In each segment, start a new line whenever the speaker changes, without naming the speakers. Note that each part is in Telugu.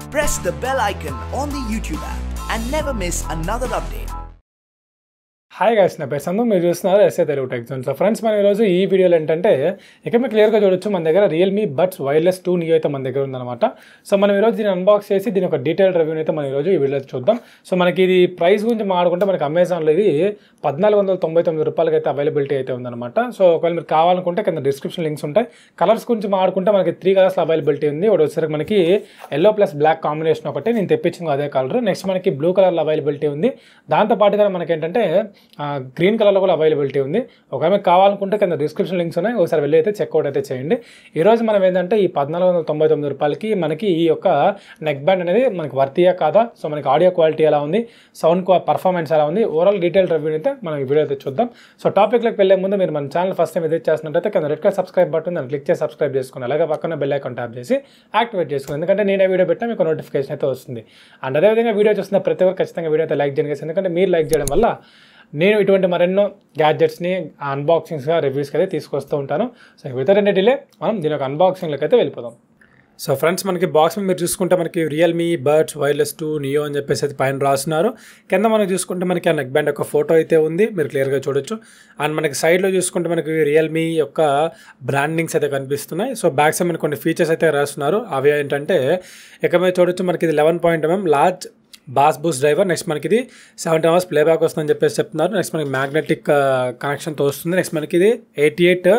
Press the bell icon on the YouTube app and never miss another update.
Hi guys, నా పేరు సందు. మీరు చూస్తున్నారు S A Telugu tech zone. So friends, మనం ఈరోజు ఈ వీడియోలో ఏంటంటే ఇక మీరు క్లియర్గా చూడొచ్చు, మన దగ్గర రియల్మీ బడ్స్ వైర్లెస్ 2 నియో అయితే మన దగ్గర ఉందన్నమాట. సో మనం ఈరోజు దీన్ని అన్బాక్స్ చేసి దీని ఒక డీటెయిల్ రివ్యూని అయితే మనం ఈరోజు ఈ వీడియోలో చూద్దాం. సో మనకి ఇది ప్రైస్ గురించి మాట్లాడుకుంటే మనకి అమెజాన్లో ఇది 1499 రూపాయలకి అయితే అవైలబిలిటీ అయితే ఉందన్నమాట. సో ఒకవేళ మీరు కావాలనుకుంటే కింద డిస్క్రిప్షన్ లింక్స్ ఉంటాయి. కలర్స్ గురించి మాట్లాడుకుంటే మనకి 3 కలర్స్లో అవైలబిలిటీ ఉంది. ఒకటి వచ్చేసరికి మనకి ఎల్లో ప్లస్ బ్లాక్ కాంబినేషన్ ఒకటి, నేను తెప్పించింది అదే కలర్. నెక్స్ట్ మనకి బ్లూ కలర్లో అవైలబిలిటీ ఉంది. దాంతోపాటుగా మనకి ఏంటంటే గ్రీన్ కలర్లో కూడా అవైలబిలిటీ ఉంది. ఒకవేళ కావాలనుకుంటే కింద డిస్క్రిప్షన్ లింక్స్ ఉన్నాయి, ఒకసారి వెళ్ళి అయితే చెక్అవుట్ అయితే చేయండి. ఈరోజు మనం ఏంటంటే ఈ 1499 రూపాయలకి మనకి ఈ యొక్క నెక్ బ్యాండ్ అనేది మనకి వర్తియా కాదా, సో మనకి ఆడియో క్వాలిటీ ఎలా ఉంది, సౌండ్ పర్ఫార్మెన్స్ ఎలా ఉంది, ఓవరాల్ డీటెయిల్ రివ్యూ అయితే మనం ఈ వీడియో అయితే చూద్దాం. సో టాపిక్లోకి వెళ్ళే ముందు మీరు మన ఛానల్ ఫస్ట్ టైం విజిట్ చేస్తున్నట్టయితే కింద రెడ్ కలర్ సబ్స్క్రైబ్ బటన్ దాన్ని క్లిక్ చేసి సబ్స్క్రైబ్ చేసుకుని అలాగే పక్కన బెల్ ఐకాన్ ట్యాప్ చేసి యాక్టివేట్ చేసుకుని, ఎందుకంటే నేను వీడియో పెట్టినా మీకు నోటిఫికేషన్ అయితే వస్తుంది. అండ్ అదేవిధంగా వీడియో చూస్తున్న ప్రతి ఒక్కరు ఖచ్చితంగా వీడియో అయితే లైక్ చేయండి, ఎందుకంటే మీరు లైక్ చేయడం వల్ల నేను ఇటువంటి మరెన్నో గ్యాడ్జెట్స్ని అన్బాక్సింగ్స్గా రివ్యూస్కి అయితే తీసుకొస్తూ ఉంటాను. సో వితౌట్ డిలే మనం దీని ఒక అన్బాక్సింగ్లోకి అయితే వెళ్ళిపోదాం. సో ఫ్రెండ్స్, మనకి బాక్స్ మీరు చూసుకుంటే మనకి రియల్మీ బడ్స్ వైర్లెస్ 2 నియో అని చెప్పేసి అయితే పైన రాస్తున్నారు. కింద మనం చూసుకుంటే మనకి ఆ నెక్ బ్యాండ్ యొక్క ఫోటో అయితే ఉంది, మీరు క్లియర్గా చూడొచ్చు. అండ్ మనకి సైడ్లో చూసుకుంటే మనకి రియల్మీ యొక్క బ్రాండింగ్స్ అయితే కనిపిస్తున్నాయి. సో బ్యాక్ సైడ్ మనకి కొన్ని ఫీచర్స్ అయితే రాస్తున్నారు. అవి ఏంటంటే ఇక మీరు చూడొచ్చు, మనకి ఇది 11.mm large boss Boost driver. Next మనకి ఇది 17 hours ప్లేబ్యాక్ వస్తుందని చెప్పేసి చెప్తున్నారు. నెక్స్ట్ మనకి మ్యాగ్నెటిక్ కనెక్షన్తో వస్తుంది. నెక్స్ట్ మనకి ఇది 88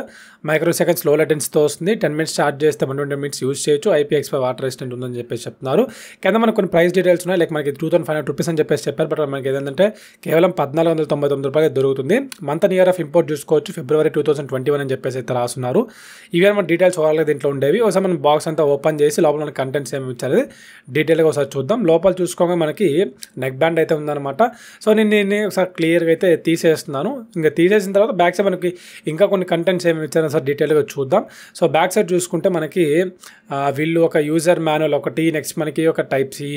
మైక్రోసెకండ్స్ లో లెటెన్స్తో వస్తుంది. 10 minutes ఛార్జ్ చేస్తే 120 minutes యూజ్ చేయొచ్చు. IPX5 వాటర్ రెసిస్టెంట్ ఉందని చెప్పేసి చెప్తున్నారు. కింద మనకు కొన్ని ప్రైస్ డీటెయిల్స్ ఉన్నాయి. లైక్ మనకి 2500 రూపీస్ అని చెప్పేసి చెప్పారు. బట్ మనకి ఏంటంటే కేవలం 1499 రూపాయలు దొరుకుతుంది. Month and year of import చూసుకోవచ్చు, February 2021 అని చెప్పేసి అయితే రాస్తున్నారు. ఇవి మన డీటెయిల్స్ ఓవరాల్గా దీంట్లో ఉండేవి. ఒకసారి మనం బాక్స్ అంతా ఓపెన్ చేసి లోపల మన కంటెంట్స్ ఏమి ఇచ్చారు డీటెయిల్గా ఒకసారి చూద్దాం. లోపల చూసుకోగా మనకి నెక్ బ్యాండ్ అయితే ఉందన్నమాట. సో నేను ఒకసారి క్లియర్గా అయితే తీసేస్తున్నాను. ఇంకా తీసేసిన తర్వాత బ్యాక్ సైడ్ మనకి ఇంకా కొన్ని కంటెంట్స్ ఏమి ఇచ్చారో సార్ డీటెయిల్గా చూద్దాం. సో బ్యాక్ సైడ్ చూసుకుంటే మనకి వీళ్ళు ఒక యూజర్ మాన్యువల్ ఒకటి, నెక్స్ట్ మనకి ఒక టైప్ సి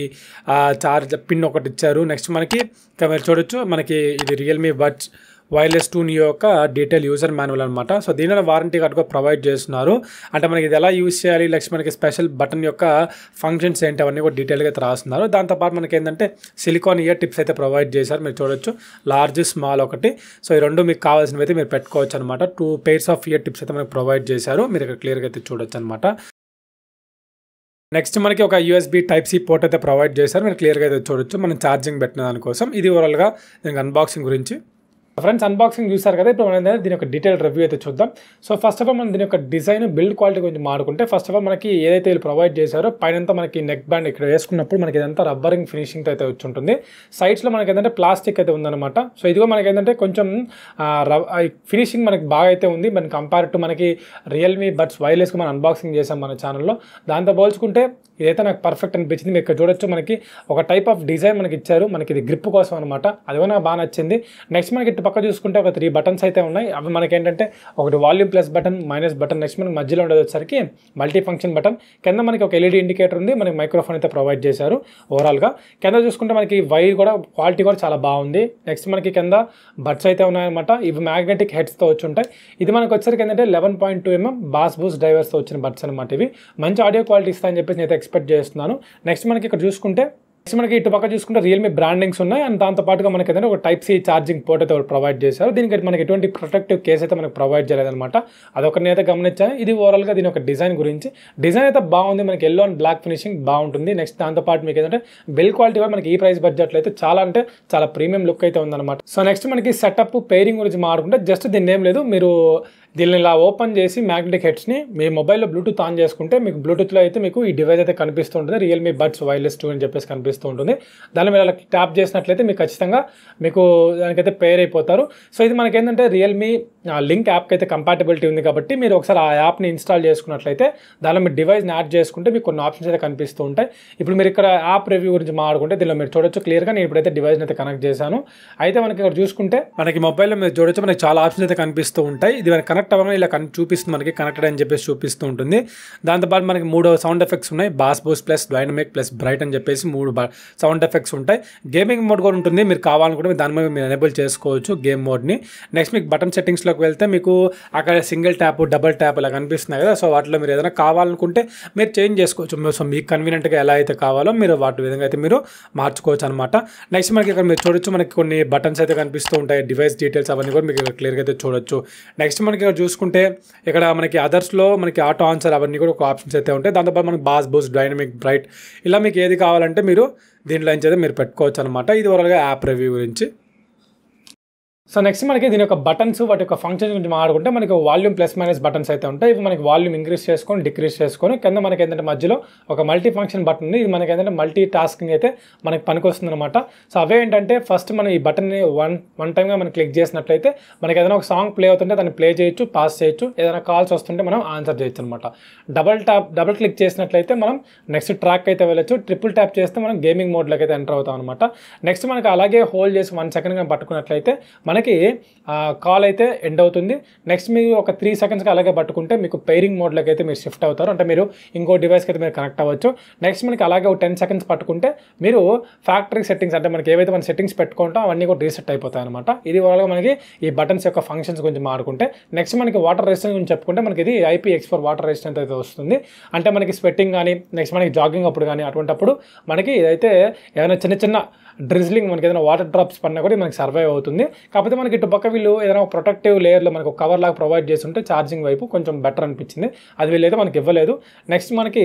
చార్జ్ పిన్ ఒకటి ఇచ్చారు. నెక్స్ట్ మనకి ఇంకా మీరు చూడొచ్చు, మనకి ఇది రియల్మీ బడ్స్ వైర్లెస్ 2 నియో యొక్క డీటెయిల్ యూజర్ మాన్యువల్ అనమాట. సో దీనిలో వారంటీ కార్డుగా ప్రొవైడ్ చేస్తున్నారు. అంటే మనకి ఇది ఎలా యూజ్ చేయాలి, నెక్స్ట్ మనకి స్పెషల్ బటన్ యొక్క ఫంక్షన్స్ ఏంటి అవన్నీ కూడా డీటెయిల్గా అయితే రాస్తున్నారు. దాంతోపాటు మనకి ఏంటంటే సిలికాన్ ఇయర్ టిప్స్ అయితే ప్రొవైడ్ చేశారు. మీరు చూడొచ్చు, లార్జ్ స్మాల్ ఒకటి. సో ఈ రెండు మీకు కావాల్సినవి అయితే మీరు పెట్టుకోవచ్చు అనమాట. 2 pairs ఆఫ్ ఇయర్ టిప్స్ అయితే మనకి ప్రొవైడ్ చేశారు. మీరు ఇక్కడ క్లియర్గా అయితే చూడొచ్చు అనమాట. నెక్స్ట్ మనకి ఒక USB టైప్ సి పోర్ట్ అయితే ప్రొవైడ్ చేశారు. మీరు క్లియర్గా అయితే చూడొచ్చు, మనం ఛార్జింగ్ పెట్టిన దానికోసం. ఇది ఓవరాల్గా దీనికి అన్బాక్సింగ్ గురించి. ఫ్రెండ్స్, అన్బాక్సింగ్ చూసారు కదా. ఇప్పుడు మనం దీని యొక్క డీటెయిల్ రివ్యూ అయితే చూద్దాం. సో ఫస్ట్ ఆఫ్ ఆల్ మనం దీని యొక్క డిజైన్ బిల్డ్ క్వాలిటీ గురించి మాట్లాడుకుంటే, ఫస్ట్ ఆఫ్ ఆల్ మనకి ఏదైతే వీళ్ళు ప్రొవైడ్ చేశారో పైనంతా మనకి నెక్ బ్యాండ్ ఇక్కడ వేసుకున్నప్పుడు మనకి ఇదంతా రబ్బరింగ్ ఫినిషింగ్తో అయితే వచ్చి ఉంటుంది. సైడ్స్లో మనకి ఏంటంటే ప్లాస్టిక్ అయితే ఉందన్నమాట. సో ఇదిగో మనకి ఏంటంటే కొంచెం ఫినిషింగ్ మనకి బాగా అయితే ఉంది. మన కంపేర్ టు మనకి రియల్మీ బడ్స్ వైర్లెస్కి మనం అన్బాక్సింగ్ చేసాం మన ఛానల్లో. దాంతో పోల్చుకుంటే ఇదైతే నాకు పర్ఫెక్ట్ అనిపించింది. మీరు ఇక్కడ చూడొచ్చు, మనకి ఒక టైప్ ఆఫ్ డిజైన్ మనకి ఇచ్చారు. మనకి ఇది గ్రిప్ కోసం అనమాట. అది నాకు బాగా నచ్చింది. నెక్స్ట్ మనకి ఇటు పక్క చూసుకుంటే ఒక 3 బటన్స్ అయితే ఉన్నాయి. అవి మనకి ఏంటంటే ఒకటి volume plus button, minus button. Next మనకి మధ్యలో ఉండేది వచ్చేసరికి మల్టీ ఫంక్షన్ బటన్. కింద మనకి ఒక LED ఇండికేటర్ ఉంది. మనకి మైక్రోఫోన్ అయితే ప్రొవైడ్ చేశారు. ఓవరాల్గా కింద చూసుకుంటే మనకి వైర్ కూడా క్వాలిటీ కూడా చాలా బాగుంది. నెక్స్ట్ మనకి కింద బడ్స్ అయితే ఉన్నాయన్నమాట. ఇవి మ్యాగ్నెటిక్ హెడ్స్తో వచ్చి ఉంటాయి. ఇది మనకి వచ్చేసరికి ఏంటంటే 11.2mm బాస్ బూస్ట్ డ్రైవర్స్తో వచ్చిన బడ్స్ అనమాట. ఇవి మంచి ఆడియో క్వాలిటీ ఇస్తాయని చెప్పేసి నేను ఎక్స్పెక్ట్ చేస్తున్నాను. నెక్స్ట్ మనకి ఇక్కడ చూసుకుంటే మనకి ఇటు పక్క చూసుకుంటే రియల్మీ బ్రాండింగ్స్ ఉన్నాయి. అండ్ దాంతోపాటుగా మనకి ఏదైతే ఒక టైప్ సి ఛార్జింగ్ పోర్ట్ అయితే ప్రొవైడ్ చేశారు. దీనికి మనకి ఎటువంటి ప్రొటెక్టివ్ కేస్ అయితే మనకి ప్రొవైడ్ చేయలేదన్నమాట. అదొకటి అయితే గమనించాను. ఇది ఓవరాల్గా దీని ఒక డిజైన్ గురించి. డిజైన్ అయితే బాగుంది. మనకి ఎల్లో అండ్ బ్లాక్ ఫినిషింగ్ బాగుంటుంది. నెక్స్ట్ దాంతోపాటు మీకు ఏంటంటే బిల్డ్ క్వాలిటీ కూడా మనకి ఈ ప్రైస్ బడ్జెట్లో అయితే చాలా అంటే చాలా ప్రీమియం లుక్ అయితే ఉందన్నమాట. సో నెక్స్ట్ మనకి సెటప్ పేరింగ్ గురించి మాట్లాడుకుంటే జస్ట్ దీన్ని ఏం లేదు, మీరు దీన్ని ఇలా ఓపెన్ చేసి మ్యాగ్నెటిక్ హెడ్స్ని మీ మొబైల్లో బ్లూటూత్ ఆన్ చేసుకుంటే మీకు బ్లూటూత్లో అయితే మీకు ఈ డివైస్ అయితే కనిపిస్తూ ఉంటుంది. రియల్మీ బడ్స్ వైర్లెస్ 2 అని చెప్పేసి కనిపిస్తూ ఉంటుంది. దాన్ని మీరు అలా ట్యాప్ చేసినట్లయితే మీకు ఖచ్చితంగా మీకు దానికైతే పేర్ అయిపోతారు. సో ఇది మనకి ఏంటంటే రియల్మీ లింక్ యాప్కి అయితే కంపాటబిలిటీ ఉంది కాబట్టి మీరు ఒకసారి ఆ యాప్ని ఇన్స్టాల్ చేసుకున్నట్లయితే దానిలో మీరు డివైస్ని యాడ్ చేసుకుంటే మీకు కొన్ని ఆప్షన్స్ అయితే కనిపిస్తూ ఉంటాయి. ఇప్పుడు మీరు ఇక్కడ యాప్ రివ్యూ గురించి మాట్లాడుకుంటే దీనిలో మీరు చూడొచ్చు క్లియర్గా. నేను ఇప్పుడైతే డివైస్ని అయితే కనెక్ట్ చేశాను. అయితే మనకి ఇక్కడ చూసుకుంటే మనకి మొబైల్లో మీరు చూడొచ్చు, మనకి చాలా ఆప్షన్స్ అయితే కనిపిస్తూ ఉంటాయి. ఇది మనకి కనెక్ట్ అవ్వగానే ఇలా చూపిస్తుంది, మనకి కనెక్టెడ్ అని చెప్పేసి చూపిస్తూ ఉంటుంది. దాంతోపాటు మనకి 3 సౌండ్ ఎఫెక్ట్స్ ఉన్నాయి. Boss Boost plus dynamic plus bright అని చెప్పేసి 3 సౌండ్ ఎఫెక్ట్స్ ఉంటాయి. గేమింగ్ మోడ్ కూడా ఉంటుంది. మీరు కావాలనుకుంటే దాని మీద మీరు ఎనేబుల్ చేసుకోవచ్చు గేమ్ మోడ్ని. నెక్స్ట్ మీకు బటన్ సెట్టింగ్స్లో సెట్టింగ్స్లోకి వెళ్తే మీకు అక్కడ సింగిల్ ట్యాప్ డబల్ ట్యాప్ ఇలా కనిపిస్తున్నాయి కదా. సో వాటిలో మీరు ఏదైనా కావాలనుకుంటే మీరు చేంజ్ చేసుకోవచ్చు. సో మీకు కన్వీనియంట్గా ఎలా అయితే కావాలో మీరు వాటి విధంగా అయితే మీరు మార్చుకోవచ్చు అనమాట. నెక్స్ట్ మనకి ఇక్కడ మీరు చూడొచ్చు, మనకి కొన్ని బటన్స్ అయితే కనిపిస్తూ ఉంటాయి, డివైస్ డీటెయిల్స్ అవన్నీ కూడా మీకు ఇక్కడ క్లియర్గా అయితే చూడొచ్చు. నెక్స్ట్ మనకి ఇక్కడ చూసుకుంటే ఇక్కడ మనకి అదర్స్లో మనకి ఆటో ఆన్సర్ అవన్నీ కూడా ఒక ఆప్షన్స్ అయితే ఉంటాయి. దాంతోపాటు మనకి బాస్ బూస్ట్, డైనమిక్, బ్రైట్ ఇలా మీకు ఏది కావాలంటే మీరు దీంట్లో నుంచి అయితే మీరు పెట్టుకోవచ్చు అనమాట. ఇది ఓవరాల్గా యాప్ రివ్యూ గురించి. సో నెక్స్ట్ మనకి దీని యొక్క బటన్స్ వాటి యొక్క ఫంక్షన్స్ గురించి మాట్లాడుకుంటే మనకి వాల్యూమ్ ప్లస్ మైనస్ బటన్స్ అయితే ఉంటాయి. ఇవి మనకి వాల్యూమ్ ఇంక్రీజ్ చేసుకొని డిక్రీజ్ చేసుకొని కింద మనకి ఏంటంటే మధ్యలో ఒక మల్టీ ఫంక్షన్ బటన్ ఉంది. ఇది మనకి ఏంటంటే మల్టీ టాస్కింగ్ అయితే మనకి పనికొస్తుంది అనమాట. సో అవే ఏంటంటే ఫస్ట్ మనం ఈ బటన్ని వన్ టైమ్గా మనం క్లిక్ చేసినట్లయితే మనకి ఏదైనా ఒక సాంగ్ ప్లే అవుతుంటే దాన్ని ప్లే చేయొచ్చు, పాస్ చేయొచ్చు, ఏదైనా కాల్స్ వస్తుంటే మనం ఆన్సర్ చేయొచ్చు అనమాట. డబుల్ క్లిక్ చేసినట్లయితే మనం నెక్స్ట్ ట్రాక్ అయితే వెళ్ళొచ్చు. ట్రిపుల్ ట్యాప్ చేస్తే మనం గేమింగ్ మోడ్లోకి అయితే ఎంటర్ అవుతాం అనమాట. నెక్స్ట్ మనకి అలాగే హోల్డ్ చేసి 1 సెకండ్గా పట్టుకున్నట్లయితే మనకి కాల్ అయితే ఎండ్ అవుతుంది. నెక్స్ట్ మీరు ఒక 3 సెకండ్స్కి అలాగే పట్టుకుంటే మీకు పెయిరింగ్ మోడ్లోకి అయితే మీరు షిఫ్ట్ అవుతారు, అంటే మీరు ఇంకో డివైస్కి అయితే మీరు కనెక్ట్ అవ్వచ్చు. నెక్స్ట్ మనకి అలాగే ఒక 10 సెకండ్స్ పట్టుకుంటే మీరు ఫ్యాక్టరీ సెట్టింగ్స్, అంటే మనకి ఏవైతే మన సెట్టింగ్స్ పెట్టుకుంటాం అవన్నీ కూడా రీసెట్ అయిపోతాయి అనమాట. ఇది వల్ల మనకి ఈ బటన్స్ యొక్క ఫంక్షన్స్ గురించి మాట్లాడుకుంటే నెక్స్ట్ మనకి వాటర్ రెసిస్టెన్స్ గురించి చెప్పుకుంటే మనకి ఇది IPX4 వాటర్ రెసిస్టెన్స్ అయితే వస్తుంది. అంటే మనకి స్వెట్టింగ్ కానీ నెక్స్ట్ మనకి జాగింగ్ అప్పుడు కానీ అటువంటిప్పుడు మనకి ఇదైతే ఏదైనా చిన్న డ్రిజ్లింగ్ మనకి ఏదైనా వాటర్ డ్రాప్స్ పడినా కూడా మనకి సర్వైవ్ అవుతుంది. కాకపోతే మనకి ఇటు పక్క వీళ్ళు ఏదైనా ప్రొటెక్టివ్ లేయర్లో మనకు ఒక కవర్ లాగా ప్రొవైడ్ చేస్తుంటే ఛార్జింగ్ వైపు కొంచెం బెటర్ అనిపించింది. అది వీళ్ళైతే మనకి ఇవ్వలేదు. నెక్స్ట్ మనకి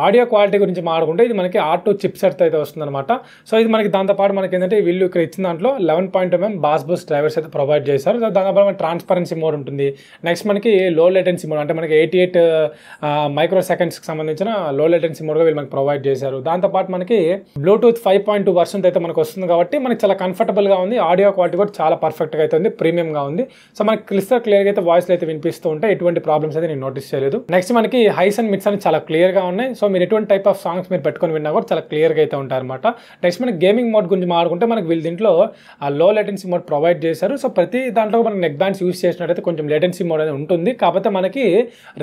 ఆడియో క్వాలిటీ గురించి మాట్లాడుకుంటే ఇది మనకి R2 చిప్ సెట్ అయితే వస్తుంది అనమాట. సో ఇది మనకి దాంతోపాటు మనకి ఏంటంటే వీళ్ళు ఇక్కడ ఇచ్చిన దాంట్లో 11.2mm బాస్ బూస్ట్ డ్రైవర్స్ అయితే ప్రొవైడ్ చేశారు. సో దాంతోపాటు మనకి ట్రాన్స్పరెన్సీ మోడ్ ఉంటుంది. నెక్స్ట్ మనకి లో లేటెన్సీ మోడ్, అంటే మనకి 88 మైక్రో సెకండ్స్కి సంబంధించిన లో లేటెన్సీ మోడ్గా వీళ్ళు మనకి ప్రొవైడ్ చేశారు. దాంతోపాటు మనకి బ్లూటూత్ 5.2 వర్షన్ అయితే మనకు వస్తుంది కాబట్టి మనకి చాలా కంఫర్టబుల్గా ఉంది. ఆడియో క్వాలిటీ కూడా చాలా పర్ఫెక్ట్గా అయితే ఉంది, ప్రీమియంగా ఉంది. సో మనకి క్లియర్గా అయితే వాయిస్లో అయితే వినిపిస్తూ ఉంటాయి. ఎటువంటి ప్రాబ్లమ్స్ అయితే నేను నోటీస్ చేయలేదు. నెక్స్ట్ మనకి హైస్ అండ్ మిడ్స్ అని చాలా క్లియర్గా ఉన్నాయి. సో మీరు ఎటువంటి టైప్ ఆఫ్ సాంగ్స్ మీరు పెట్టుకొని విన్నా కూడా చాలా క్లియర్గా అయితే ఉంటారు అనమాట. నెక్స్ట్ మనకి గేమింగ్ మోడ్ గురించి మాట్లాడుకుంటే మనకి వీళ్ళు దీంట్లో ఆ లో లేటెన్సీ మోడ్ ప్రొవైడ్ చేశారు. సో ప్రతి దాంట్లో మనకి నెక్ బ్యాండ్స్ యూస్ చేసినట్టయితే కొంచెం లేటెన్సీ మోడ్ అనేది ఉంటుంది. కాకపోతే మనకి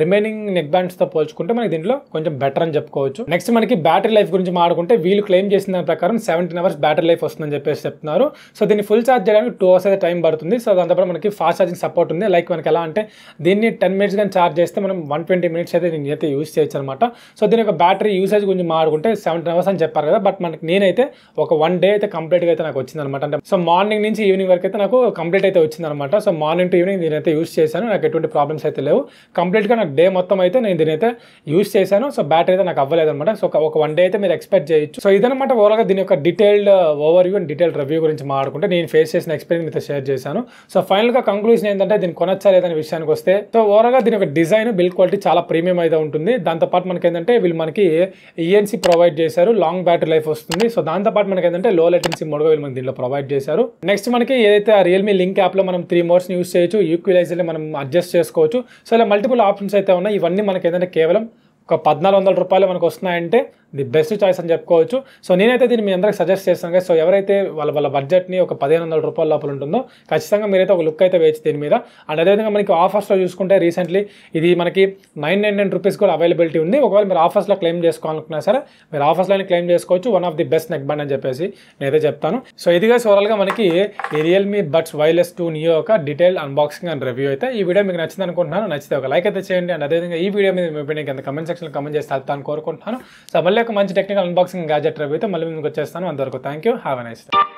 రిమైనింగ్ నెక్ బ్యాండ్స్తో పోల్చుకుంటే మనకి దీంట్లో కొంచెం బెటర్ అని చెప్పుకోవచ్చు. నెక్స్ట్ మనకి బ్యాటరీ లైఫ్ గురించి మాట్లాడుకుంటే వీళ్ళు క్లెయిమ్ చేసిన దాని ప్రకారం 17 అవర్స్ బ్యాటరీ లైఫ్ వస్తుందని చెప్పేసి చెప్తున్నారు. సో దీన్ని ఫుల్ ఛార్జ్ చేయడానికి 2 అవర్స్ అయితే టైం పడుతుంది. సో దాంతోపాటు మనకి ఫాస్ట్ ఛార్జింగ్ సపోర్ట్ ఉంది. లైక్ మనకి ఎలా అంటే దీన్ని 10 మినిట్స్ కానీ ఛార్జ్ చేస్తే మనం 120 మినిట్స్ అయితే దీన్ని అయితే యూస్ చేయొచ్చు అనమాట. సో దీని యొక్క బ్యాటరీ యూసేజ్ గురించి మాట్లాడుకుంటే 17 అవర్స్ అని చెప్పారు కదా, బట్ మనకి నేనైతే ఒక 1 డే అయితే కంప్లీట్గా అయితే నాకు వచ్చింది అనమాట. అంటే సో మార్నింగ్ నుంచి ఈవినింగ్ వరకు అయితే నాకు కంప్లీట్ అయితే వచ్చింది అనమాట. సో మార్నింగ్ టు ఈవినింగ్ దీని అయితే యూస్ చేశాను, నాకు ఎటువంటి ప్రాబ్లమ్స్ అయితే లేవు. కంప్లీట్గా నాకు డే మొత్తం అయితే నేను దీని అయితే యూస్ చేశాను. సో బ్యాటరీ అయితే నాకు అవ్వలేదు అనమాట. సో ఒక 1 డే అయితే మీరు ఎక్స్పెక్ట్ చేయొచ్చు. సో ఇదనమాట ఓవరాల్గా దీని యొక్క detailed overview and detail review గురించి మాట్లాడుకుంటే నేను ఫేస్ చేసిన ఎక్స్పీరియన్స్ మీతో షేర్ చేశాను. సో ఫైనల్గా కంక్లూజన్ ఏంటంటే దీన్ని కొనొచ్చా లేదనే విషయానికి వస్తే, సో ఓవరాల్గా దీని యొక్క డిజైన్ బిల్డ్ క్వాలిటీ చాలా ప్రీమియం అయితే ఉంటుంది. దాంతోపాటు మనకి ఏంటంటే వీళ్ళు మనకి ENC ప్రొవైడ్ చేశారు, లాంగ్ బ్యాటరీ లైఫ్ వస్తుంది. సో దాంతోపాటు మనకి ఏంటంటే లో లేటెన్సీ మోడ్గా వీళ్ళు మనకి దీంట్లో ప్రొవైడ్ చేశారు. నెక్స్ట్ మనకి ఏదైతే ఆ రియల్మీ లింక్ యాప్లో మనం 3 మోడ్స్ని యూస్ చేయొచ్చు, ఈక్వలైజర్ని మనం అడ్జస్ట్ చేసుకోవచ్చు. సో ఇలా మల్టిపుల్ ఆప్షన్స్ అయితే ఉన్నాయి. ఇవన్నీ మనకి ఏంటంటే కేవలం ఒక 1400 రూపాయలు మనకు వస్తున్నాయంటే ది బెస్ట్ చాయిస్ అని చెప్పుకోవచ్చు. సో నేనైతే దీన్ని మీ అందరికి సజెస్ట్ చేస్తాను కదా. సో ఎవరైతే వాళ్ళ బడ్జెట్ని ఒక 1500 రూపాయల లోపల ఉంటుందో ఖచ్చితంగా మీరైతే ఒక లుక్ అయితే వేయచ్చు దీని మీద. అండ్ అదేవిధంగా మనకి ఆఫర్స్లో చూసుకుంటే రీసెంట్లీ ఇది మనకి 999 రూపీస్ కూడా అవైలబిలిటీ ఉంది. ఒకవేళ మీరు ఆఫర్స్లో క్లెయిమ్ చేసుకోవాలనుకున్నా సరే మీరు ఆఫర్స్లోనే క్లెయిమ్ చేసుకోవచ్చు. One of the best neck band అని చెప్పేసి నేనైతే చెప్తాను. సో ఇదిగా ఓవరాల్గా మనకి ఈ రియల్మీ బడ్స్ వైర్లెస్ 2 నియో ఒక డీటెయిల్ అన్బాక్సింగ్ అండ్ రివ్యూ అయితే. ఈ వీడియో మీకు నచ్చింది అనుకుంటున్నాను. నచ్చితే ఒక లైక్ అయితే చేయండి. అండ్ అదేవిధంగా ఈ వీడియో మీద మీ ఒపీనియన్ కింద కమెంట్ సెక్షన్లో కమెంట్ చేసి వెళ్తాను కోరుకుంటున్నాను. సో మళ్ళీ ఒక మంచి టెక్నికల్ అన్బాక్సింగ్ గ్యాజెట్ రివ్యూ అయితే మళ్ళీ ముందుకు వచ్చేస్తాను. అంతవరకు thank you, have a nice day.